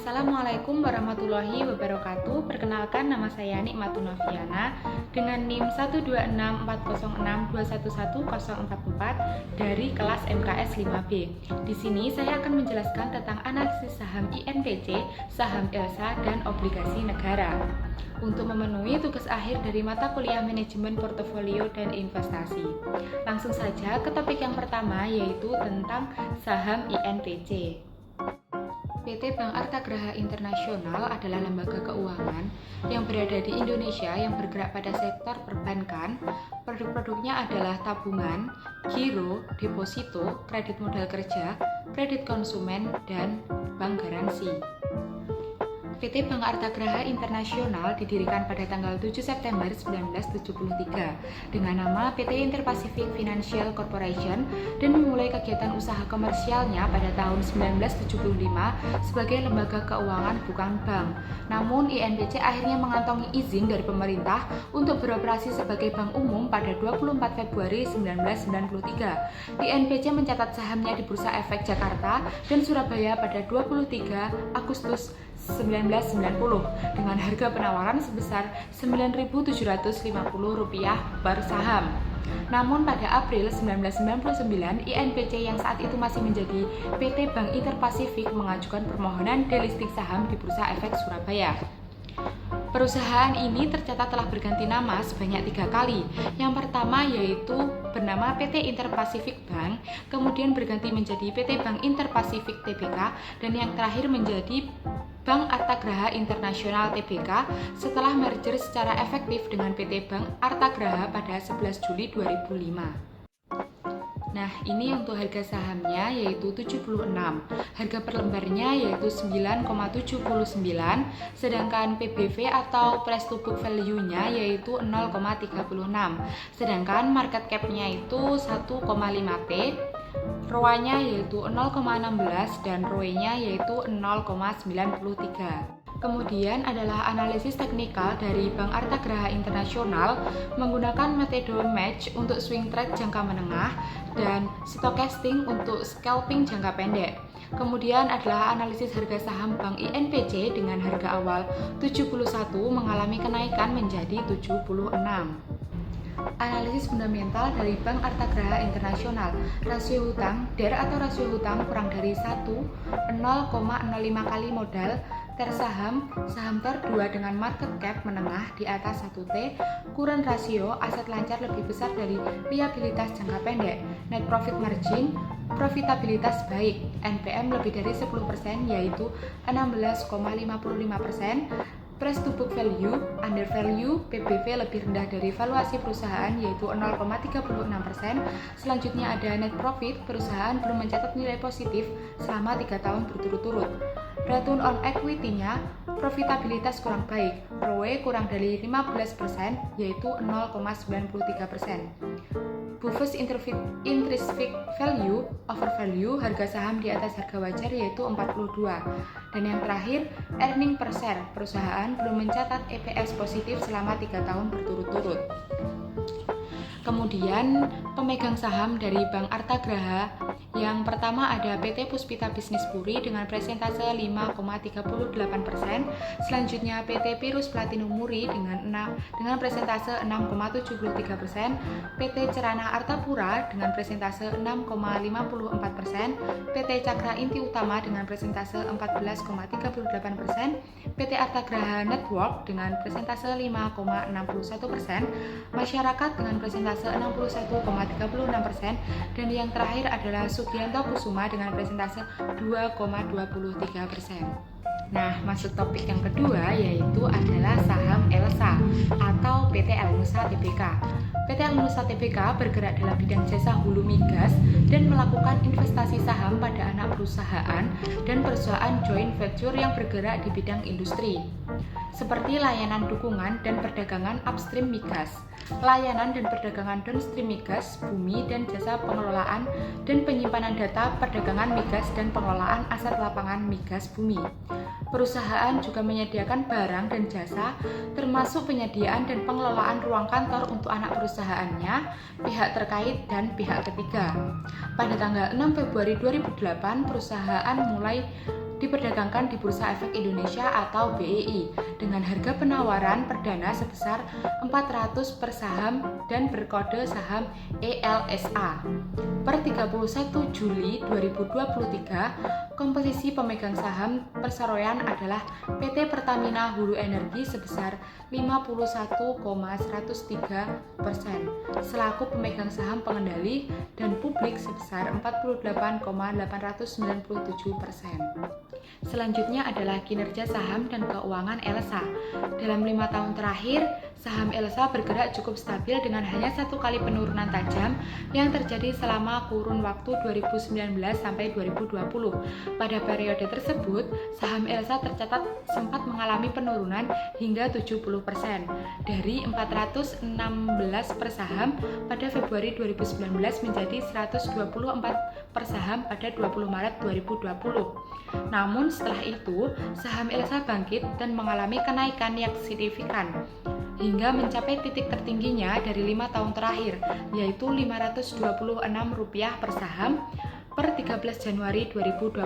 Assalamualaikum warahmatullahi wabarakatuh. Perkenalkan, nama saya Nikmatun Noviana dengan NIM 1264062111044 dari kelas MKS 5B. Di sini saya akan menjelaskan tentang analisis saham INPC, saham ELSA, dan obligasi negara. Untuk memenuhi tugas akhir dari mata kuliah manajemen portofolio dan investasi. Langsung saja ke topik yang pertama, yaitu tentang saham INPC. PT Bank Artagraha Internasional adalah lembaga keuangan yang berada di Indonesia yang bergerak pada sektor perbankan. Produk-produknya adalah tabungan, giro, deposito, kredit modal kerja, kredit konsumen, dan bank garansi. PT Bank Artagraha Internasional didirikan pada tanggal 7 September 1973 dengan nama PT Interpacific Financial Corporation dan memulai kegiatan usaha komersialnya pada tahun 1975 sebagai lembaga keuangan bukan bank. Namun INPC akhirnya mengantongi izin dari pemerintah untuk beroperasi sebagai bank umum pada 24 Februari 1993. INPC mencatat sahamnya di Bursa Efek Jakarta dan Surabaya pada 23 Agustus 1990 dengan harga penawaran sebesar Rp9.750 per saham. Namun pada April 1999, INPC yang saat itu masih menjadi PT Bank Interpacific mengajukan permohonan delisting saham di Bursa Efek Surabaya. Perusahaan ini tercatat telah berganti nama sebanyak 3 kali. Yang pertama yaitu bernama PT Interpacific Bank, kemudian berganti menjadi PT Bank Interpacific Tbk, dan yang terakhir menjadi Bank Artagraha Internasional Tbk setelah merger secara efektif dengan PT Bank Artagraha pada 11 Juli 2005. Nah, ini untuk harga sahamnya yaitu 76, harga per lembarnya yaitu 9,79, sedangkan PBV atau price to book value-nya yaitu 0,36, sedangkan market cap-nya itu 1,5T, ROA-nya yaitu 0,16 dan ROE-nya yaitu 0,93. Kemudian adalah analisis teknikal dari Bank Artagraha Internasional menggunakan metode match untuk swing trade jangka menengah dan stochastic untuk scalping jangka pendek. Kemudian adalah analisis harga saham Bank INPC dengan harga awal 71 mengalami kenaikan menjadi 76. Analisis fundamental dari Bank Artagraha Internasional. Rasio hutang, DER atau rasio hutang kurang dari 1, 0,05 kali modal, TER saham TER 2 dengan market cap menengah di atas 1T, current rasio, aset lancar lebih besar dari liabilitas jangka pendek, net profit margin, profitabilitas baik, NPM lebih dari 10% yaitu 16,55%, price to book value, under value, PBV lebih rendah dari valuasi perusahaan yaitu 0,36%. Selanjutnya ada net profit, perusahaan belum mencatat nilai positif selama 3 tahun berturut-turut. Return on equity-nya, profitabilitas kurang baik, ROE kurang dari 15% yaitu 0,93%. Buffers intrinsic value, over value, harga saham di atas harga wajar yaitu 42. Dan yang terakhir, earning per share, perusahaan belum mencatat EPS positif selama 3 tahun berturut-turut. Kemudian pemegang saham dari Bank Artagraha, yang pertama ada PT Puspita Bisnis Puri dengan presentase 5,38%, selanjutnya PT Pirus Platinum Muri dengan presentase 6,73%, PT Cerana Artapura dengan presentase 6,54%, PT Cakra Inti Utama dengan presentase 14,38%, PT Artagraha Network dengan presentase 5,61%, masyarakat dengan presentase 61,36%, dan yang terakhir adalah Sugianto Kusuma dengan presentase 2,23%. Nah, masuk topik yang kedua yaitu adalah saham ELSA atau PT Elnusa Tbk. PT Elnusa Tbk bergerak dalam bidang jasa hulu migas dan melakukan investasi saham pada anak perusahaan dan perusahaan joint venture yang bergerak di bidang industri, seperti layanan dukungan dan perdagangan upstream migas, layanan dan perdagangan downstream migas, bumi dan jasa pengelolaan dan penyimpanan data perdagangan migas dan pengelolaan aset lapangan migas bumi. Perusahaan juga menyediakan barang dan jasa, termasuk penyediaan dan pengelolaan ruang kantor untuk anak perusahaannya, pihak terkait, dan pihak ketiga. Pada tanggal 6 Februari 2008, perusahaan mulai diperdagangkan di Bursa Efek Indonesia atau BEI dengan harga penawaran perdana sebesar 400 per saham dan berkode saham ELSA. Per 31 Juli 2023, komposisi pemegang saham perseroan adalah PT Pertamina Hulu Energi sebesar 51,103%, selaku pemegang saham pengendali dan publik sebesar 48,897%. Selanjutnya adalah kinerja saham dan keuangan ELSA. Dalam 5 tahun terakhir, saham ELSA bergerak cukup stabil dengan hanya 1 kali penurunan tajam yang terjadi selama kurun waktu 2019 sampai 2020. Pada periode tersebut, saham ELSA tercatat sempat mengalami penurunan hingga 70%, dari 416 per saham pada Februari 2019 menjadi 124 per saham pada 20 Maret 2020. Namun setelah itu, saham ELSA bangkit dan mengalami kenaikan yang signifikan hingga mencapai titik tertingginya dari 5 tahun terakhir, yaitu Rp526 per saham per 13 Januari 2021.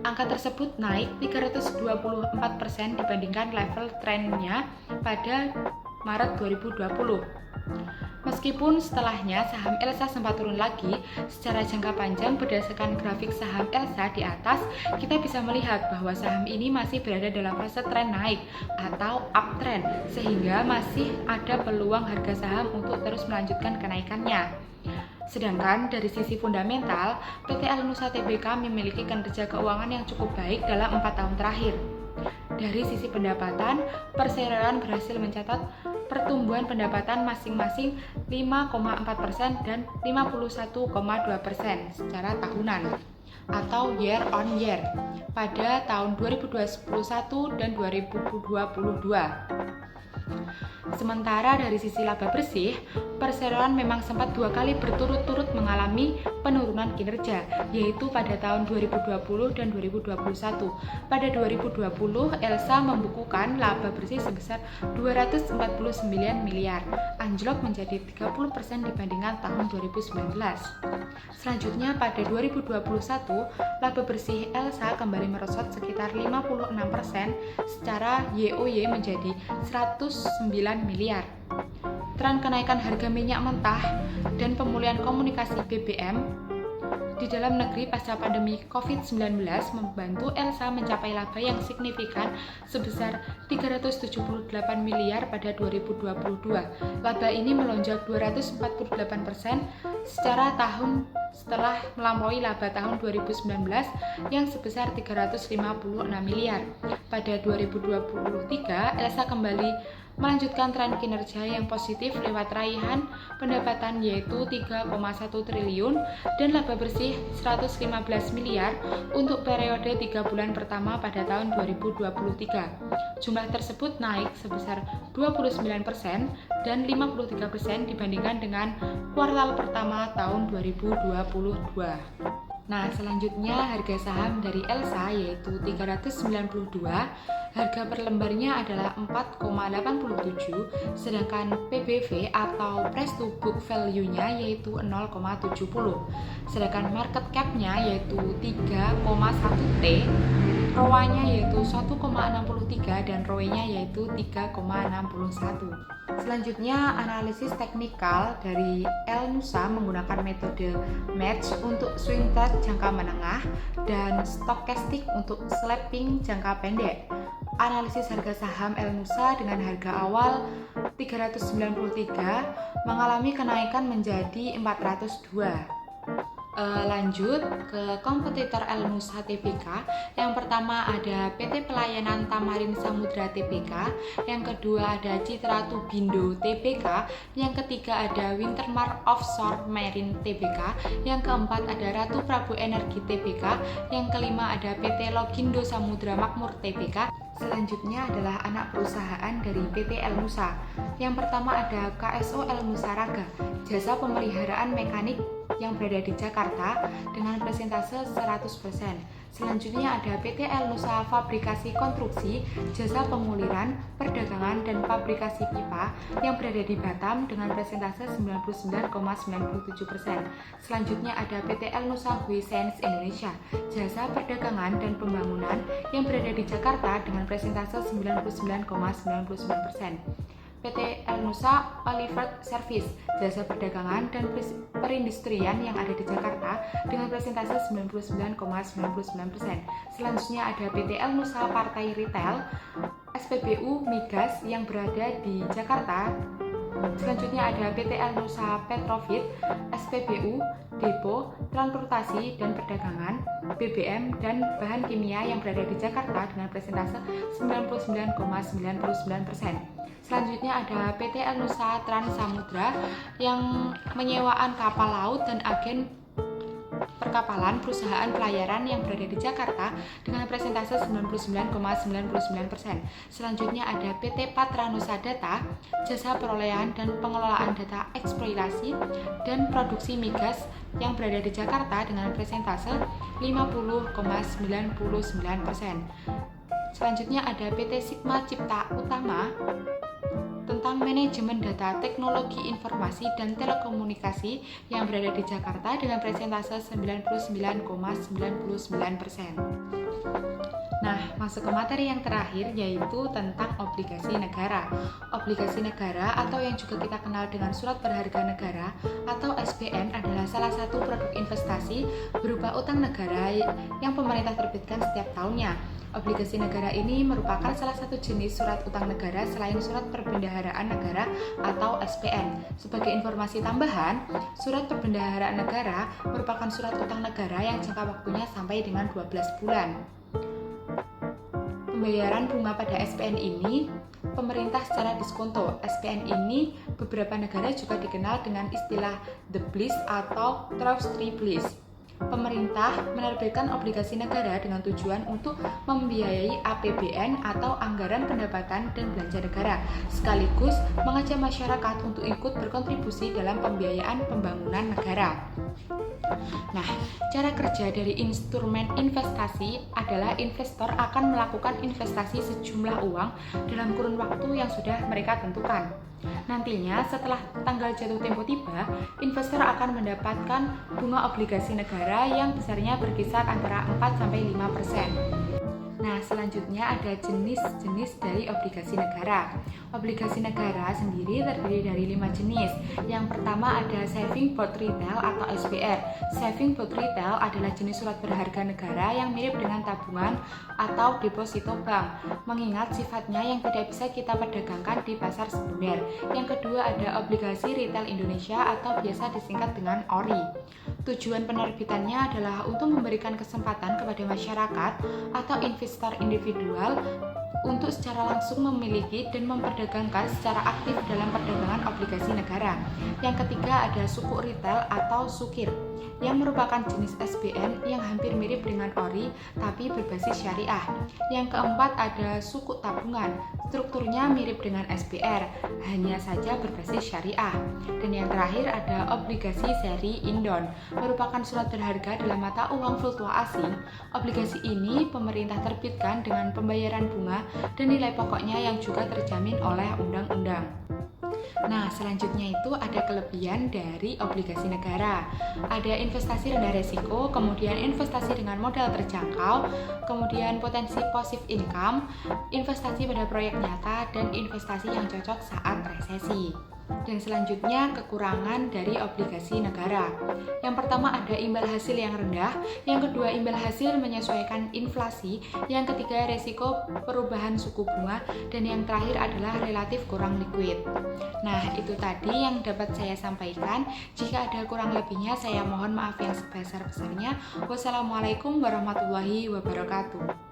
Angka tersebut naik 324% dibandingkan level trennya pada Maret 2020. Meskipun setelahnya saham ELSA sempat turun lagi, secara jangka panjang berdasarkan grafik saham ELSA di atas, kita bisa melihat bahwa saham ini masih berada dalam fase tren naik atau uptrend, sehingga masih ada peluang harga saham untuk terus melanjutkan kenaikannya. Sedangkan dari sisi fundamental, PT Elnusa Tbk memiliki kinerja keuangan yang cukup baik dalam 4 tahun terakhir. Dari sisi pendapatan, perseroan berhasil mencatat pertumbuhan pendapatan masing-masing 5,4% dan 51,2% secara tahunan atau year on year pada tahun 2021 dan 2022. Sementara dari sisi laba bersih, perseroan memang sempat 2 kali berturut-turut mengalami penurunan kinerja, yaitu pada tahun 2020 dan 2021. Pada 2020, ELSA membukukan laba bersih sebesar 249 miliar, anjlok menjadi 30% dibandingkan tahun 2019. Selanjutnya pada 2021, laba bersih ELSA kembali merosot sekitar 56% secara YoY menjadi 109 miliar. Tren kenaikan harga minyak mentah dan pemulihan komunikasi BBM di dalam negeri pasca pandemi COVID-19 membantu ELSA mencapai laba yang signifikan sebesar 378 miliar pada 2022. Laba ini melonjak 248% secara tahun setelah melampaui laba tahun 2019 yang sebesar 356 miliar. Pada 2023, ELSA kembali melanjutkan tren kinerja yang positif lewat raihan pendapatan yaitu 3,1 triliun dan laba bersih 115 miliar untuk periode 3 bulan pertama pada tahun 2023. Jumlah tersebut naik sebesar 29% dan 53% dibandingkan dengan kuartal pertama tahun 2022. Nah, selanjutnya harga saham dari ELSA yaitu 392, harga per lembarnya adalah 4,87, sedangkan PBV atau price to book value-nya yaitu 0,70, sedangkan market cap-nya yaitu 3,1 T, ROA-nya yaitu 1,63 dan ROE-nya yaitu 3,61. Selanjutnya, analisis teknikal dari Elnusa menggunakan metode match untuk swing trade jangka menengah dan stokastik untuk scalping jangka pendek. Analisis harga saham Elnusa dengan harga awal 393 mengalami kenaikan menjadi 402. Lanjut ke kompetitor Elnusa Tbk. Yang pertama ada PT Pelayanan Tamarin Samudra Tbk, yang kedua ada Citra Tubindo Tbk, yang ketiga ada Wintermark Offshore Marine Tbk, yang keempat ada Ratu Prabu Energi Tbk, yang kelima ada PT Logindo Samudra Makmur Tbk. Selanjutnya adalah anak perusahaan dari PT Elnusa. Yang pertama ada KSO Elnusa Raga, jasa pemeliharaan mekanik yang berada di Jakarta dengan persentase 100%. Selanjutnya ada PT-L Nusa Fabrikasi Konstruksi, Jasa Penguliran, Perdagangan, dan Fabrikasi Pipa yang berada di Batam dengan persentase 99,97%. Selanjutnya ada PT-L Nusa Hui Science Indonesia, Jasa Perdagangan dan Pembangunan yang berada di Jakarta dengan persentase 99,99%. PT-L Nusa Oliver Service, Jasa Perdagangan dan Perindustrian yang ada di Jakarta dengan persentase 99,99%. Selanjutnya ada PT-L Nusa Partai Retail, SPBU Migas yang berada di Jakarta. Selanjutnya ada PT-L Nusa Petrofit, SPBU, Depo, Transportasi dan Perdagangan, BBM dan Bahan Kimia yang berada di Jakarta dengan persentase 99,99%. Selanjutnya ada PT-L Nusa Trans Samudra yang menyewaan kapal laut dan agen perkapalan perusahaan pelayaran yang berada di Jakarta dengan persentase 99,99%. Selanjutnya ada PT Patra Nusa Data, jasa perolehan dan pengelolaan data eksploitasi dan produksi migas yang berada di Jakarta dengan persentase 50,99%. Selanjutnya ada PT Sigma Cipta Utama tentang manajemen data teknologi informasi dan telekomunikasi yang berada di Jakarta dengan persentase 99,99%. Nah, masuk ke materi yang terakhir yaitu tentang obligasi negara. Obligasi negara atau yang juga kita kenal dengan surat berharga negara atau SBN adalah salah satu produk investasi berupa utang negara yang pemerintah terbitkan setiap tahunnya. Obligasi negara ini merupakan salah satu jenis surat utang negara selain surat perbendaharaan negara atau SPN. Sebagai informasi tambahan, surat perbendaharaan negara merupakan surat utang negara yang jangka waktunya sampai dengan 12 bulan. Pembayaran bunga pada SPN ini pemerintah secara diskonto. SPN ini beberapa negara juga dikenal dengan istilah the bliss atau trust-free bliss. Pemerintah menerbitkan obligasi negara dengan tujuan untuk membiayai APBN atau anggaran pendapatan dan belanja negara, sekaligus mengajak masyarakat untuk ikut berkontribusi dalam pembiayaan pembangunan negara. Nah, cara kerja dari instrumen investasi adalah investor akan melakukan investasi sejumlah uang dalam kurun waktu yang sudah mereka tentukan. Nantinya, setelah tanggal jatuh tempo tiba, investor akan mendapatkan bunga obligasi negara yang besarnya berkisar antara 4-5%. Nah, selanjutnya ada jenis-jenis dari obligasi negara. Obligasi negara sendiri terdiri dari 5 jenis. Yang pertama ada Saving Bond Retail atau SBR. Saving Bond Retail adalah jenis surat berharga negara yang mirip dengan tabungan atau deposito bank, mengingat sifatnya yang tidak bisa kita perdagangkan di pasar sekunder. Yang kedua ada Obligasi Retail Indonesia atau biasa disingkat dengan ORI. Tujuan penerbitannya adalah untuk memberikan kesempatan kepada masyarakat atau investor individual untuk secara langsung memiliki dan memperdagangkan secara aktif dalam perdagangan obligasi negara. Yang ketiga ada sukuk retail atau sukir, yang merupakan jenis SBN yang hampir mirip dengan ORI tapi berbasis syariah. Yang keempat ada sukuk tabungan, strukturnya mirip dengan SBR, hanya saja berbasis syariah. Dan yang terakhir ada obligasi seri Indon, merupakan surat berharga dalam mata uang virtual asing. Obligasi ini pemerintah terbitkan dengan pembayaran bunga dan nilai pokoknya yang juga terjamin oleh undang-undang. Nah, selanjutnya itu ada kelebihan dari obligasi negara. Ada investasi rendah resiko, kemudian investasi dengan modal terjangkau, kemudian potensi passive income, investasi pada proyek nyata, dan investasi yang cocok saat resesi. Dan selanjutnya kekurangan dari obligasi negara. Yang pertama ada imbal hasil yang rendah, yang kedua imbal hasil menyesuaikan inflasi, yang ketiga resiko perubahan suku bunga, dan yang terakhir adalah relatif kurang liquid. Nah, itu tadi yang dapat saya sampaikan. Jika ada kurang lebihnya saya mohon maaf yang sebesar-besarnya. Wassalamualaikum warahmatullahi wabarakatuh.